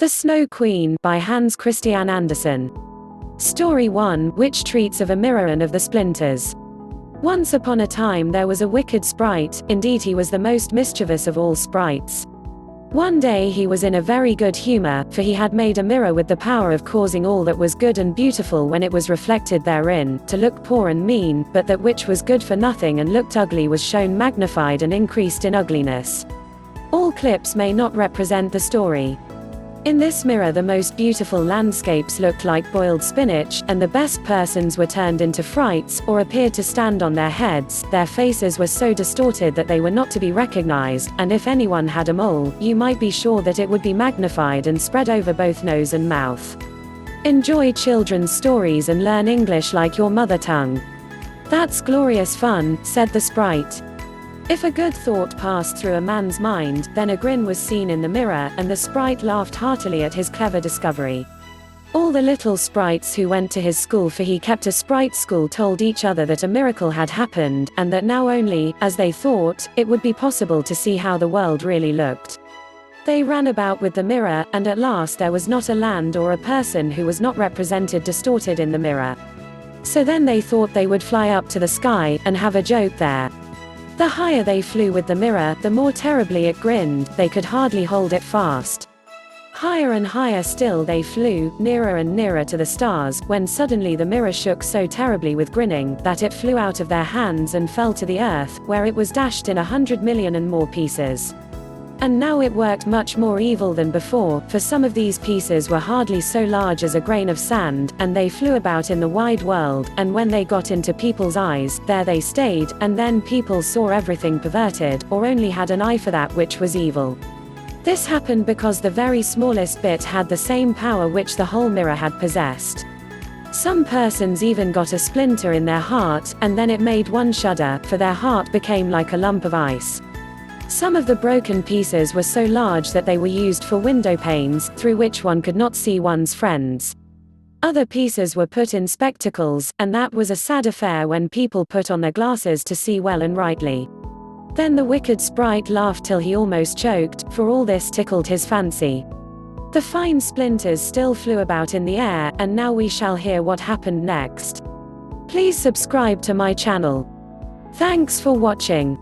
The Snow Queen by Hans Christian Andersen. Story 1, which treats of a mirror and of the splinters. Once upon a time there was a wicked sprite, indeed he was the most mischievous of all sprites. One day he was in a very good humor, for he had made a mirror with the power of causing all that was good and beautiful when it was reflected therein, to look poor and mean, but that which was good for nothing and looked ugly was shown magnified and increased in ugliness. All clips may not represent the story. In this mirror the most beautiful landscapes looked like boiled spinach, and the best persons were turned into frights, or appeared to stand on their heads. Their faces were so distorted that they were not to be recognized, and if anyone had a mole, you might be sure that it would be magnified and spread over both nose and mouth. Enjoy children's stories and learn English like your mother tongue. That's glorious fun, said the sprite. If a good thought passed through a man's mind, then a grin was seen in the mirror, and the sprite laughed heartily at his clever discovery. All the little sprites who went to his school, for he kept a sprite school, told each other that a miracle had happened, and that now only, as they thought, it would be possible to see how the world really looked. They ran about with the mirror, and at last there was not a land or a person who was not represented distorted in the mirror. So then they thought they would fly up to the sky, and have a joke there. The higher they flew with the mirror, the more terribly it grinned, they could hardly hold it fast. Higher and higher still they flew, nearer and nearer to the stars, when suddenly the mirror shook so terribly with grinning, that it flew out of their hands and fell to the earth, where it was dashed in 100 million and more pieces. And now it worked much more evil than before, for some of these pieces were hardly so large as a grain of sand, and they flew about in the wide world, and when they got into people's eyes, there they stayed, and then people saw everything perverted, or only had an eye for that which was evil. This happened because the very smallest bit had the same power which the whole mirror had possessed. Some persons even got a splinter in their heart, and then it made one shudder, for their heart became like a lump of ice. Some of the broken pieces were so large that they were used for window panes, through which one could not see one's friends. Other pieces were put in spectacles, and that was a sad affair when people put on their glasses to see well and rightly. Then the wicked sprite laughed till he almost choked, for all this tickled his fancy. The fine splinters still flew about in the air, and now we shall hear what happened next. Please subscribe to my channel. Thanks for watching.